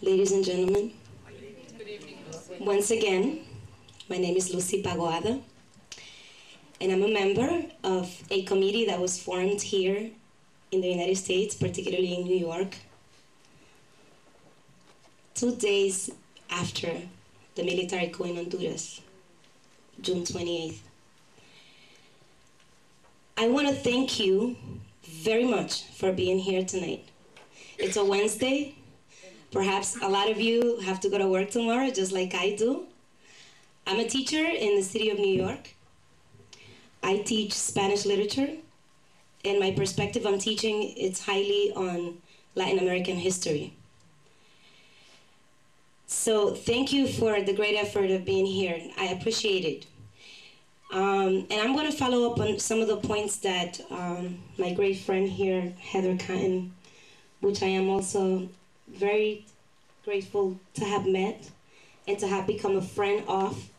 Ladies and gentlemen, once again, my name is Lucy Pagoada, and I'm a member of a committee that was formed here in the United States, particularly in New York, 2 days after the military coup in Honduras, June 28th. I want to thank you very much for being here tonight. It's a Wednesday. Perhaps a lot of you have to go to work tomorrow, just like I do. I'm a teacher in the city of New York. I teach Spanish literature, and my perspective on teaching is highly on Latin American history. So thank you for the great effort of being here. I appreciate it. And I'm going to follow up on some of the points that my great friend here, Heather Cotton, which I am also very grateful to have met and to have become a friend of.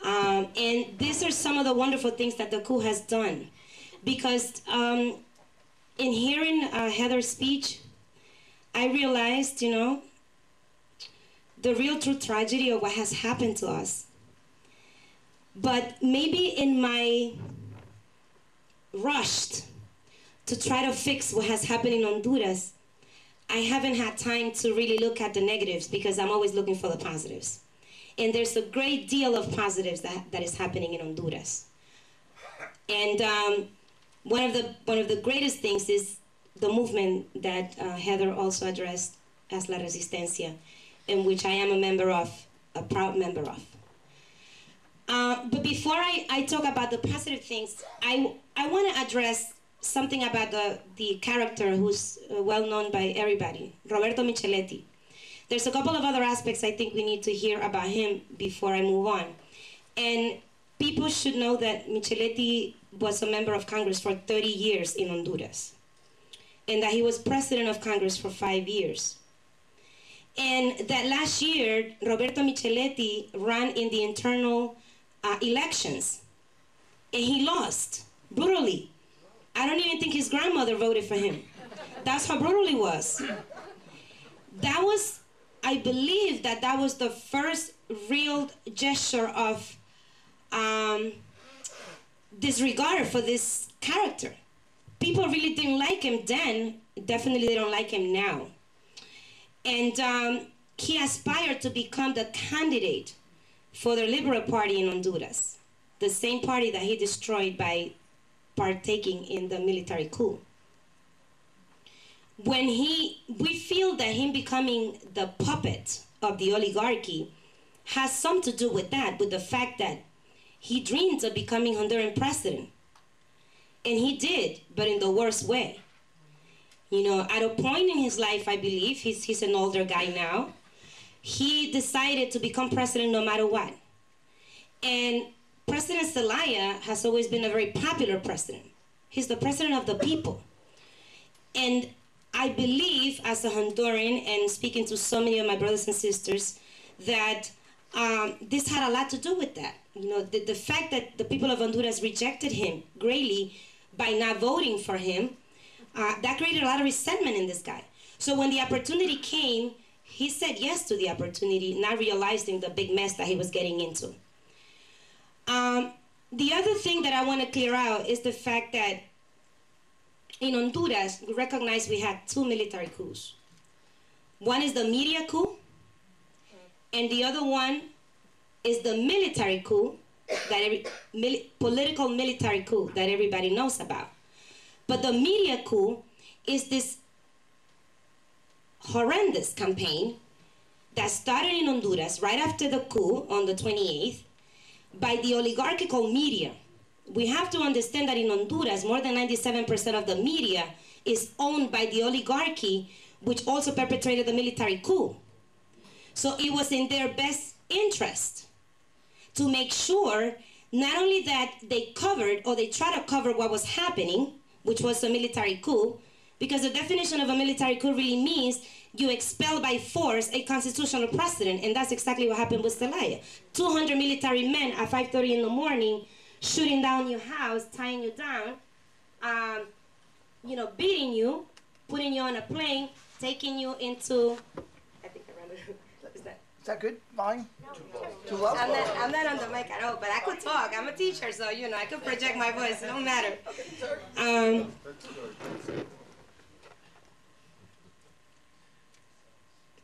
And these are some of the wonderful things that the coup has done. Because in hearing Heather's speech, I realized, the real true tragedy of what has happened to us. But maybe in my rush to try to fix what has happened in Honduras, I haven't had time to really look at the negatives because I'm always looking for the positives. And there's a great deal of positives that is happening in Honduras. And one of the greatest things is the movement that Heather also addressed as La Resistencia, in which I am a member of, a proud member of. But before I talk about the positive things, I want to address something about the character who's well known by everybody, Roberto Micheletti. There's a couple of other aspects I think we need to hear about him before I move on. And people should know that Micheletti was a member of Congress for 30 years in Honduras, and that he was president of Congress for 5 years. And that last year, Roberto Micheletti ran in the internal elections, and he lost brutally. I don't even think his grandmother voted for him. That's how brutal he was. That was, I believe that was the first real gesture of disregard for this character. People really didn't like him then. Definitely they don't like him now. And he aspired to become the candidate for the Liberal Party in Honduras, the same party that he destroyed by partaking in the military coup. We feel that him becoming the puppet of the oligarchy has something to do with that, with the fact that he dreamed of becoming Honduran president. And he did, but in the worst way. At a point in his life, I believe, he's an older guy now, he decided to become president no matter what. And President Zelaya has always been a very popular president. He's the president of the people. And I believe, as a Honduran, and speaking to so many of my brothers and sisters, that this had a lot to do with that. The fact that the people of Honduras rejected him greatly by not voting for him, that created a lot of resentment in this guy. So when the opportunity came, he said yes to the opportunity, not realizing the big mess that he was getting into. The other thing that I want to clear out is the fact that in Honduras, we recognize we had 2 military coups. One is the media coup, and the other one is the military coup, political military coup that everybody knows about. But the media coup is this horrendous campaign that started in Honduras right after the coup on the 28th by the oligarchical media. We have to understand that in Honduras, more than 97% of the media is owned by the oligarchy, which also perpetrated the military coup. So it was in their best interest to make sure not only that they covered, or they tried to cover what was happening, which was a military coup, because the definition of a military coup really means you expel by force a constitutional president, and that's exactly what happened with Zelaya. 200 military men at 5:30 in the morning, shooting down your house, tying you down, beating you, putting you on a plane, taking you into, I think that good? Volume? Too low? I'm not on the mic at all, but I could talk. I'm a teacher, so, you know, I could project my voice. It don't matter.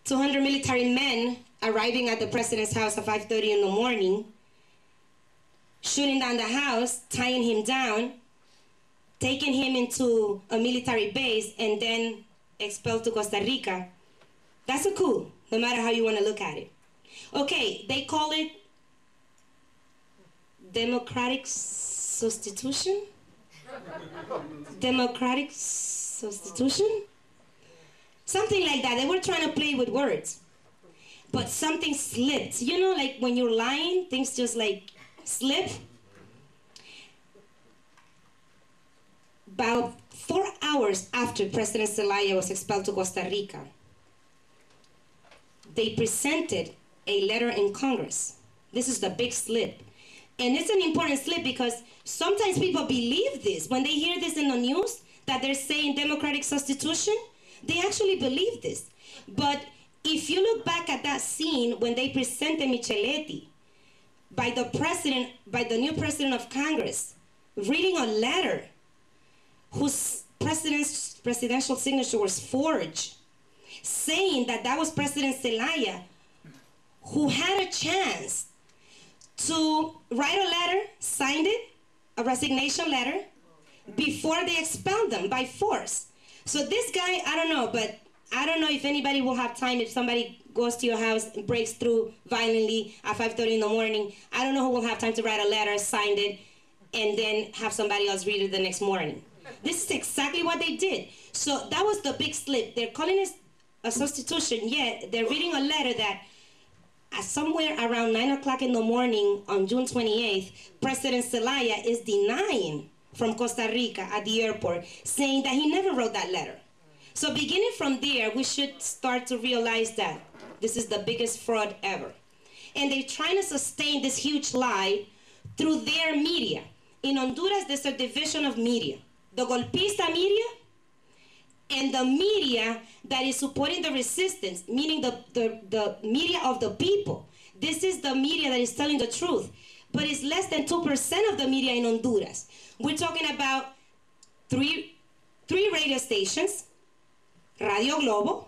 200 military men arriving at the president's house at 5:30 in the morning, shooting down the house, tying him down, taking him into a military base, and then expelled to Costa Rica. That's a coup, no matter how you want to look at it. Okay, they call it democratic substitution? Democratic substitution? Something like that. They were trying to play with words. But something slipped. You know, like when you're lying, things just like slip. About 4 hours after President Zelaya was expelled to Costa Rica, they presented a letter in Congress. This is the big slip. And it's an important slip because sometimes people believe this. When they hear this in the news, that they're saying democratic substitution, they actually believe this. But if you look back at that scene when they presented Micheletti by the president, by the new president of Congress, reading a letter whose presidential signature was forged, saying that that was President Zelaya, who had a chance to write a letter, signed it, a resignation letter, before they expelled them by force. So this guy, I don't know, but I don't know if anybody will have time if somebody goes to your house and breaks through violently at 5:30 in the morning. I don't know who will have time to write a letter, sign it, and then have somebody else read it the next morning. This is exactly what they did. So that was the big slip. They're calling it a substitution, yet they're reading a letter that somewhere around 9 o'clock in the morning on June 28th, President Zelaya is denying from Costa Rica at the airport, saying that he never wrote that letter. So beginning from there, we should start to realize that this is the biggest fraud ever. And they're trying to sustain this huge lie through their media. In Honduras, there's a division of media. The golpista media and the media that is supporting the resistance, meaning the media of the people. This is the media that is telling the truth. But it's less than 2% of the media in Honduras. We're talking about three radio stations, Radio Globo,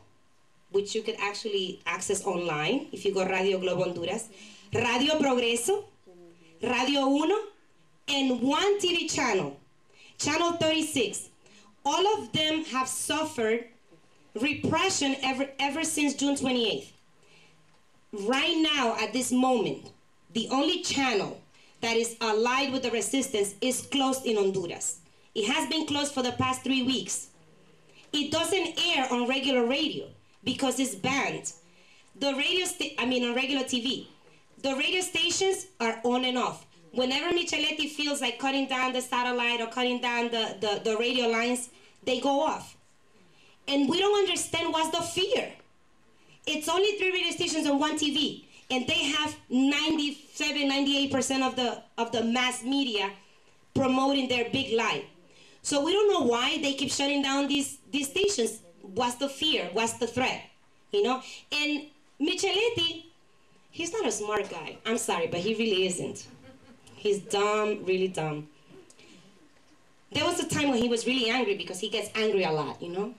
which you could actually access online if you go Radio Globo Honduras, Radio Progreso, Radio Uno, and one TV channel, Channel 36. All of them have suffered repression ever since June 28th. Right now, at this moment, the only channel that is allied with the resistance is closed in Honduras. It has been closed for the past 3 weeks. It doesn't air on regular radio because it's banned. The on regular TV. The radio stations are on and off. Whenever Micheletti feels like cutting down the satellite or cutting down the radio lines, they go off. And we don't understand what's the fear. It's only 3 radio stations and 1 TV. And they have 97, 98% of the mass media promoting their big lie. So we don't know why they keep shutting down these stations. What's the fear? What's the threat? You know? And Micheletti, he's not a smart guy. I'm sorry, but he really isn't. He's dumb, really dumb. There was a time when he was really angry because he gets angry a lot, you know?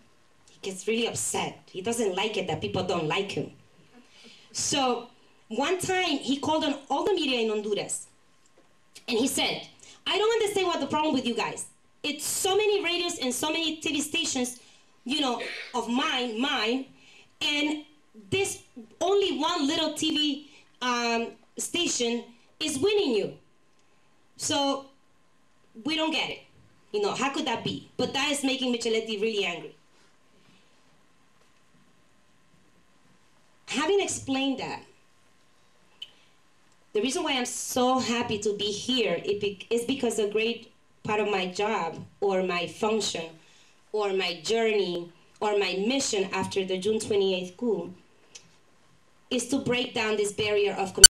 He gets really upset. He doesn't like it that people don't like him. So one time he called on all the media in Honduras and he said, I don't understand what the problem with you guys. It's so many radios and so many TV stations, you know, of mine, and this only one little TV station is winning you. So we don't get it. You know, how could that be? But that is making Micheletti really angry. Having explained that, the reason why I'm so happy to be here is because a great part of my job or my function or my journey or my mission after the June 28th coup is to break down this barrier of communication.